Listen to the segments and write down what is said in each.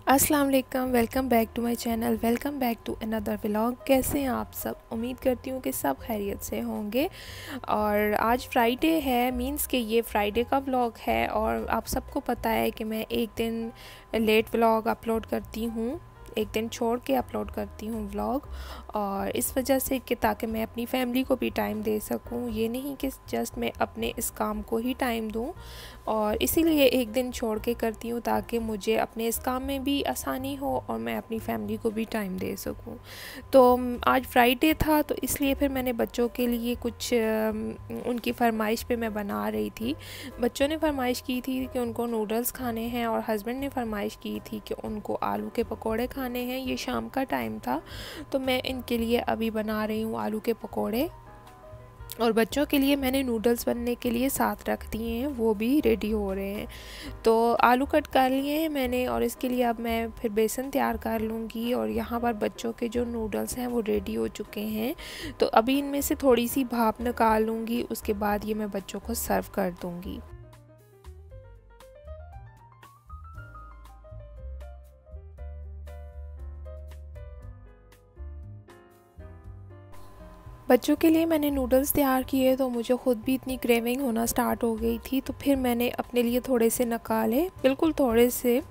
अस्सलाम वालेकुम, welcome back to my channel, welcome back to another vlog. कैसे हैं आप सब? उम्मीद करती हूँ कि सब खैरियत से होंगे। और आज फ्राइडे है, मींस कि ये फ्राइडे का व्लॉग है। और आप सबको पता है कि मैं एक दिन लेट व्लॉग अपलोड करती हूँ, एक दिन छोड़ के अपलोड करती हूँ व्लॉग। और इस वजह से कि ताकि मैं अपनी फैमिली को भी टाइम दे सकूँ, ये नहीं कि जस्ट मैं अपने इस काम को ही टाइम दूँ। और इसीलिए एक दिन छोड़ के करती हूँ ताकि मुझे अपने इस काम में भी आसानी हो और मैं अपनी फैमिली को भी टाइम दे सकूँ। तो आज फ्राइडे था, तो इसलिए फिर मैंने बच्चों के लिए कुछ उनकी फरमाइश पे मैं बना रही थी। बच्चों ने फरमाइश की थी कि उनको नूडल्स खाने हैं और हस्बैंड ने फरमाइश की थी कि उनको आलू के पकोड़े खाने हैं। ये शाम का टाइम था, तो मैं इनके लिए अभी बना रही हूँ आलू के पकोड़े। और बच्चों के लिए मैंने नूडल्स बनने के लिए साथ रख दिए हैं, वो भी रेडी हो रहे हैं। तो आलू कट कर लिए हैं मैंने, और इसके लिए अब मैं फिर बेसन तैयार कर लूँगी। और यहाँ पर बच्चों के जो नूडल्स हैं वो रेडी हो चुके हैं, तो अभी इनमें से थोड़ी सी भाप निकाल लूँगी, उसके बाद ये मैं बच्चों को सर्व कर दूँगी। बच्चों के लिए मैंने नूडल्स तैयार किए, तो मुझे ख़ुद भी इतनी क्रेविंग होना स्टार्ट हो गई थी, तो फिर मैंने अपने लिए थोड़े से निकाले, बिल्कुल थोड़े से,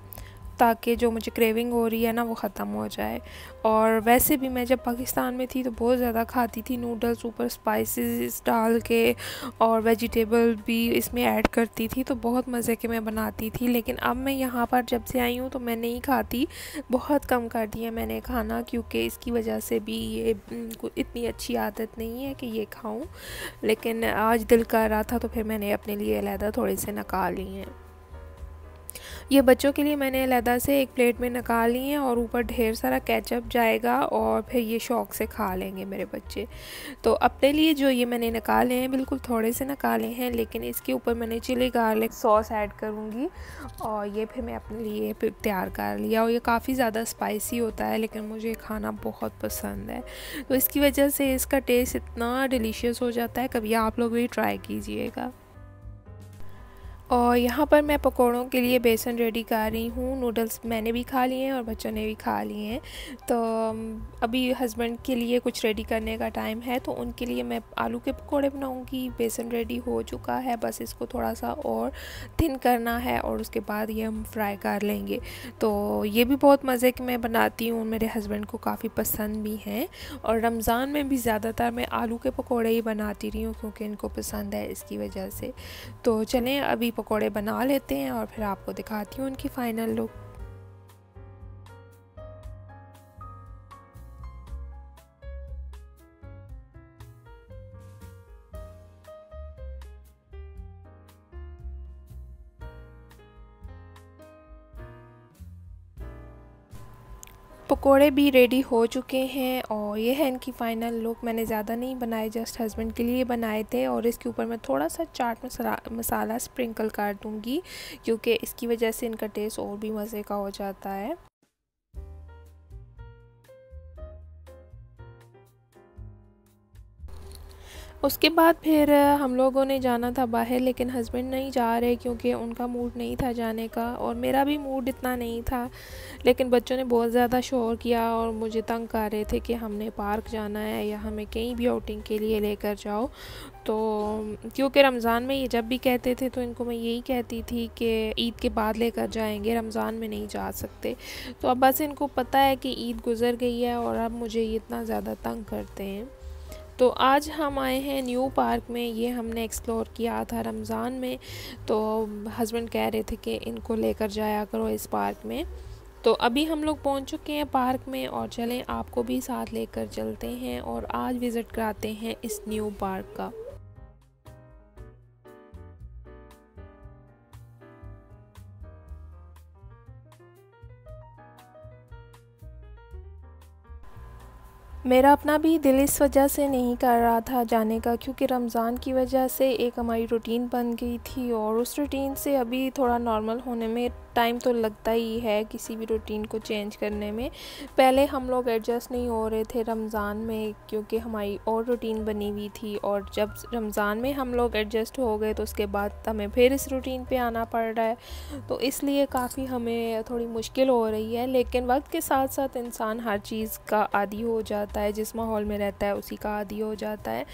ताकि जो मुझे क्रेविंग हो रही है ना वो ख़त्म हो जाए। और वैसे भी मैं जब पाकिस्तान में थी तो बहुत ज़्यादा खाती थी नूडल्स, ऊपर स्पाइसेस डाल के और वेजिटेबल भी इसमें ऐड करती थी, तो बहुत मज़े के मैं बनाती थी। लेकिन अब मैं यहाँ पर जब से आई हूँ तो मैं नहीं खाती, बहुत कम कर दिया मैंने खाना, क्योंकि इसकी वजह से भी ये इतनी अच्छी आदत नहीं है कि ये खाऊँ। लेकिन आज दिल कर रहा था तो फिर मैंने अपने लिए अलहदा थोड़े से निकाल लिए हैं। ये बच्चों के लिए मैंने अलहदा से एक प्लेट में निकाल ली हैं, और ऊपर ढेर सारा केचप जाएगा और फिर ये शौक़ से खा लेंगे मेरे बच्चे। तो अपने लिए जो ये मैंने निकाले हैं, बिल्कुल थोड़े से निकाले हैं, लेकिन इसके ऊपर मैंने चिली गार्लिक सॉस ऐड करूँगी। और ये फिर मैं अपने लिए तैयार कर लिया। और ये काफ़ी ज़्यादा स्पाइसी होता है, लेकिन मुझे खाना बहुत पसंद है, तो इसकी वजह से इसका टेस्ट इतना डिलीशियस हो जाता है। कभी आप लोग भी ट्राई कीजिएगा। और यहाँ पर मैं पकौड़ों के लिए बेसन रेडी कर रही हूँ। नूडल्स मैंने भी खा लिए हैं और बच्चों ने भी खा लिए हैं। तो अभी हस्बैंड के लिए कुछ रेडी करने का टाइम है, तो उनके लिए मैं आलू के पकौड़े बनाऊँगी। बेसन रेडी हो चुका है, बस इसको थोड़ा सा और थिन करना है और उसके बाद ये हम फ्राई कर लेंगे। तो ये भी बहुत मज़े के मैं बनाती हूँ, मेरे हस्बैंड को काफ़ी पसंद भी हैं। और रमज़ान में भी ज़्यादातर मैं आलू के पकौड़े ही बनाती रही हूँ, क्योंकि इनको पसंद है, इसकी वजह से। तो चलें अभी पकोड़े बना लेते हैं और फिर आपको दिखाती हूँ उनकी फ़ाइनल लुक। पकोड़े भी रेडी हो चुके हैं और ये है इनकी फ़ाइनल लुक। मैंने ज़्यादा नहीं बनाए, जस्ट हस्बैंड के लिए बनाए थे। और इसके ऊपर मैं थोड़ा सा चाट मसाला स्प्रिंकल कर दूँगी, क्योंकि इसकी वजह से इनका टेस्ट और भी मज़े का हो जाता है। उसके बाद फिर हम लोगों ने जाना था बाहर, लेकिन हस्बैंड नहीं जा रहे क्योंकि उनका मूड नहीं था जाने का, और मेरा भी मूड इतना नहीं था। लेकिन बच्चों ने बहुत ज़्यादा शोर किया और मुझे तंग कर रहे थे कि हमने पार्क जाना है या हमें कहीं भी आउटिंग के लिए लेकर जाओ। तो क्योंकि रमज़ान में ये जब भी कहते थे तो इनको मैं यही कहती थी कि ईद के बाद लेकर जाएंगे, रमज़ान में नहीं जा सकते। तो अब बस इनको पता है कि ईद गुज़र गई है और अब मुझे ये इतना ज़्यादा तंग करते हैं। तो आज हम आए हैं न्यू पार्क में, ये हमने एक्सप्लोर किया था रमज़ान में। तो हस्बैंड कह रहे थे कि इनको लेकर जाया करो इस पार्क में। तो अभी हम लोग पहुंच चुके हैं पार्क में, और चलें आपको भी साथ लेकर चलते हैं और आज विज़िट कराते हैं इस न्यू पार्क का। मेरा अपना भी दिल इस वजह से नहीं कर रहा था जाने का, क्योंकि रमज़ान की वजह से एक हमारी रूटीन बन गई थी और उस रूटीन से अभी थोड़ा नॉर्मल होने में टाइम तो लगता ही है किसी भी रूटीन को चेंज करने में। पहले हम लोग एडजस्ट नहीं हो रहे थे रमज़ान में, क्योंकि हमारी और रूटीन बनी हुई थी, और जब रमज़ान में हम लोग एडजस्ट हो गए तो उसके बाद हमें फिर इस रूटीन पे आना पड़ रहा है, तो इसलिए काफ़ी हमें थोड़ी मुश्किल हो रही है। लेकिन वक्त के साथ साथ इंसान हर चीज़ का आदी हो जाता है, जिस माहौल में रहता है उसी का आदी हो जाता है।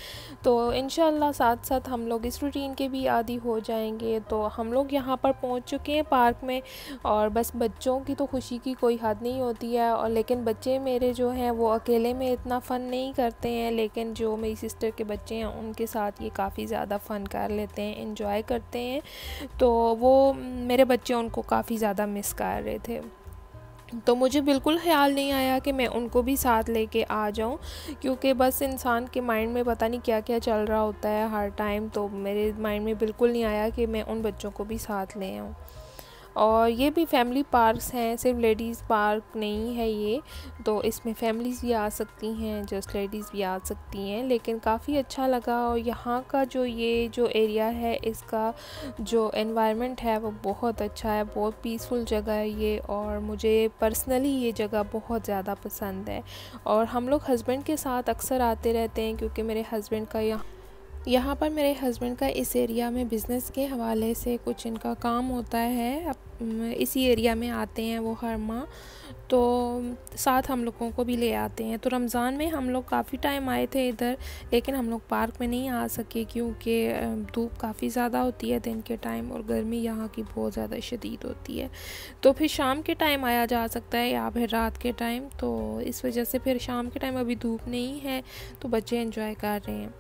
तो इंशाल्लाह साथ साथ हम लोग इस रूटीन के भी आदी हो जाएंगे। तो हम लोग यहाँ पर पहुँच चुके हैं पार्क में, और बस बच्चों की तो खुशी की कोई हद नहीं होती है। और लेकिन बच्चे मेरे जो हैं वो अकेले में इतना फ़न नहीं करते हैं, लेकिन जो मेरी सिस्टर के बच्चे हैं उनके साथ ये काफ़ी ज़्यादा फ़न कर लेते हैं, इंजॉय करते हैं। तो वो मेरे बच्चे उनको काफ़ी ज़्यादा मिस कर रहे थे, तो मुझे बिल्कुल ख़्याल नहीं आया कि मैं उनको भी साथ लेके आ जाऊं, क्योंकि बस इंसान के माइंड में पता नहीं क्या क्या चल रहा होता है हर टाइम। तो मेरे माइंड में बिल्कुल नहीं आया कि मैं उन बच्चों को भी साथ ले आऊं। और ये भी फैमिली पार्क्स हैं, सिर्फ लेडीज़ पार्क नहीं है ये, तो इसमें फैमिलीज़ भी आ सकती हैं, जस्ट लेडीज़ भी आ सकती हैं। लेकिन काफ़ी अच्छा लगा, और यहाँ का जो ये जो एरिया है इसका जो एनवायरनमेंट है वो बहुत अच्छा है, बहुत पीसफुल जगह है ये, और मुझे पर्सनली ये जगह बहुत ज़्यादा पसंद है। और हम लोग हस्बैंड के साथ अक्सर आते रहते हैं, क्योंकि मेरे हस्बैंड का यहाँ पर मेरे हस्बैंड का इस एरिया में बिज़नेस के हवाले से कुछ इनका काम होता है। इसी एरिया में आते हैं वो हर माह, तो साथ हम लोगों को भी ले आते हैं। तो रमज़ान में हम लोग काफ़ी टाइम आए थे इधर, लेकिन हम लोग पार्क में नहीं आ सके, क्योंकि धूप काफ़ी ज़्यादा होती है दिन के टाइम, और गर्मी यहाँ की बहुत ज़्यादा शदीद होती है। तो फिर शाम के टाइम आया जा सकता है, या फिर रात के टाइम। तो इस वजह से फिर शाम के टाइम अभी धूप नहीं है, तो बच्चे एंजॉय कर रहे हैं।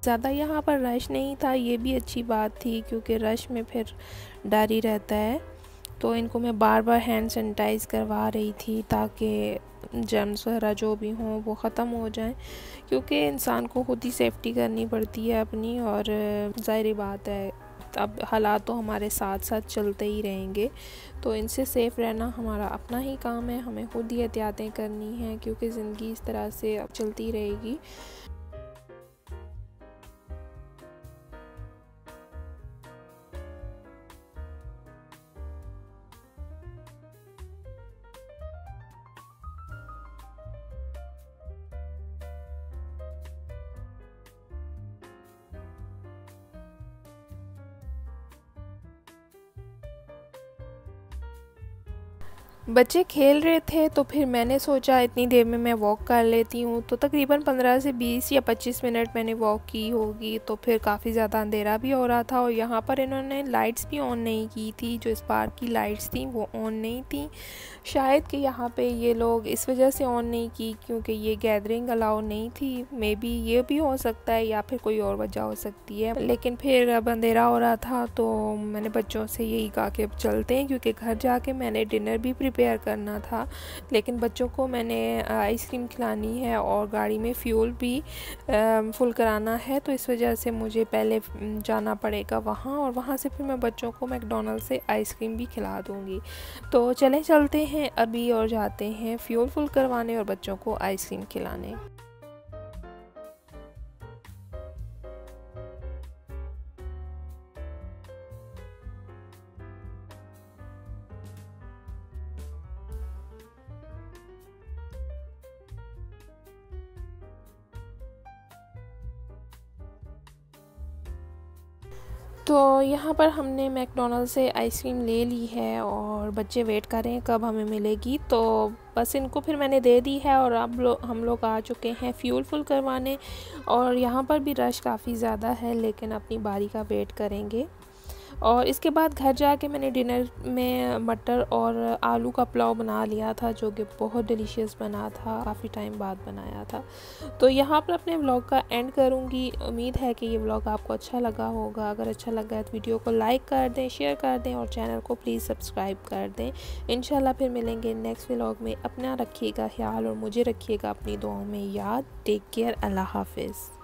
ज़्यादा यहाँ पर रश नहीं था, ये भी अच्छी बात थी, क्योंकि रश में फिर डर ही रहता है। तो इनको मैं बार बार हैंड सैनिटाइज़ करवा रही थी, ताकि जर्म्स वगैरह जो भी हों वो ख़त्म हो जाएं, क्योंकि इंसान को खुद ही सेफ्टी करनी पड़ती है अपनी। और ज़ाहिर बात है अब हालात तो हमारे साथ साथ चलते ही रहेंगे, तो इनसे सेफ़ रहना हमारा अपना ही काम है, हमें खुद ही एहतियातें करनी हैं, क्योंकि ज़िंदगी इस तरह से अब चलती रहेगी। बच्चे खेल रहे थे, तो फिर मैंने सोचा इतनी देर में मैं वॉक कर लेती हूँ। तो तकरीबन 15 से 20 या 25 मिनट मैंने वॉक की होगी। तो फिर काफ़ी ज़्यादा अंधेरा भी हो रहा था, और यहाँ पर इन्होंने लाइट्स भी ऑन नहीं की थी, जो इस पार्क की लाइट्स थी वो ऑन नहीं थी। शायद कि यहाँ पे ये लोग इस वजह से ऑन नहीं की क्योंकि ये गैदरिंग अलाउ नहीं थी, मे बी ये भी हो सकता है, या फिर कोई और वजह हो सकती है। लेकिन फिर अब अंधेरा हो रहा था, तो मैंने बच्चों से यही कहा कि अब चलते हैं, क्योंकि घर जाके मैंने डिनर भी प्रिपेयर करना था। लेकिन बच्चों को मैंने आइसक्रीम खिलानी है और गाड़ी में फ्यूल भी फुल कराना है, तो इस वजह से मुझे पहले जाना पड़ेगा वहाँ, और वहाँ से फिर मैं बच्चों को मैकडॉनल्ड से आइसक्रीम भी खिला दूँगी। तो चलते हैं अभी और जाते हैं फ्यूल फुल करवाने और बच्चों को आइसक्रीम खिलाने। तो यहाँ पर हमने मैकडोनल्ड से आइसक्रीम ले ली है और बच्चे वेट कर रहे हैं कब हमें मिलेगी, तो बस इनको फिर मैंने दे दी है और अब हम लोग आ चुके हैं फ्यूल फुल करवाने। और यहाँ पर भी रश काफ़ी ज़्यादा है, लेकिन अपनी बारी का वेट करेंगे। और इसके बाद घर जाके मैंने डिनर में मटर और आलू का पुलाव बना लिया था, जो कि बहुत डिलीशियस बना था, काफ़ी टाइम बाद बनाया था। तो यहाँ पर अपने व्लॉग का एंड करूँगी। उम्मीद है कि ये व्लॉग आपको अच्छा लगा होगा। अगर अच्छा लगा है तो वीडियो को लाइक कर दें, शेयर कर दें और चैनल को प्लीज़ सब्सक्राइब कर दें। इंशाल्लाह फिर मिलेंगे नेक्स्ट व्लॉग में। अपना रखिएगा ख्याल और मुझे रखिएगा अपनी दुआओं में याद। Take care. अल्लाह हाफिज़।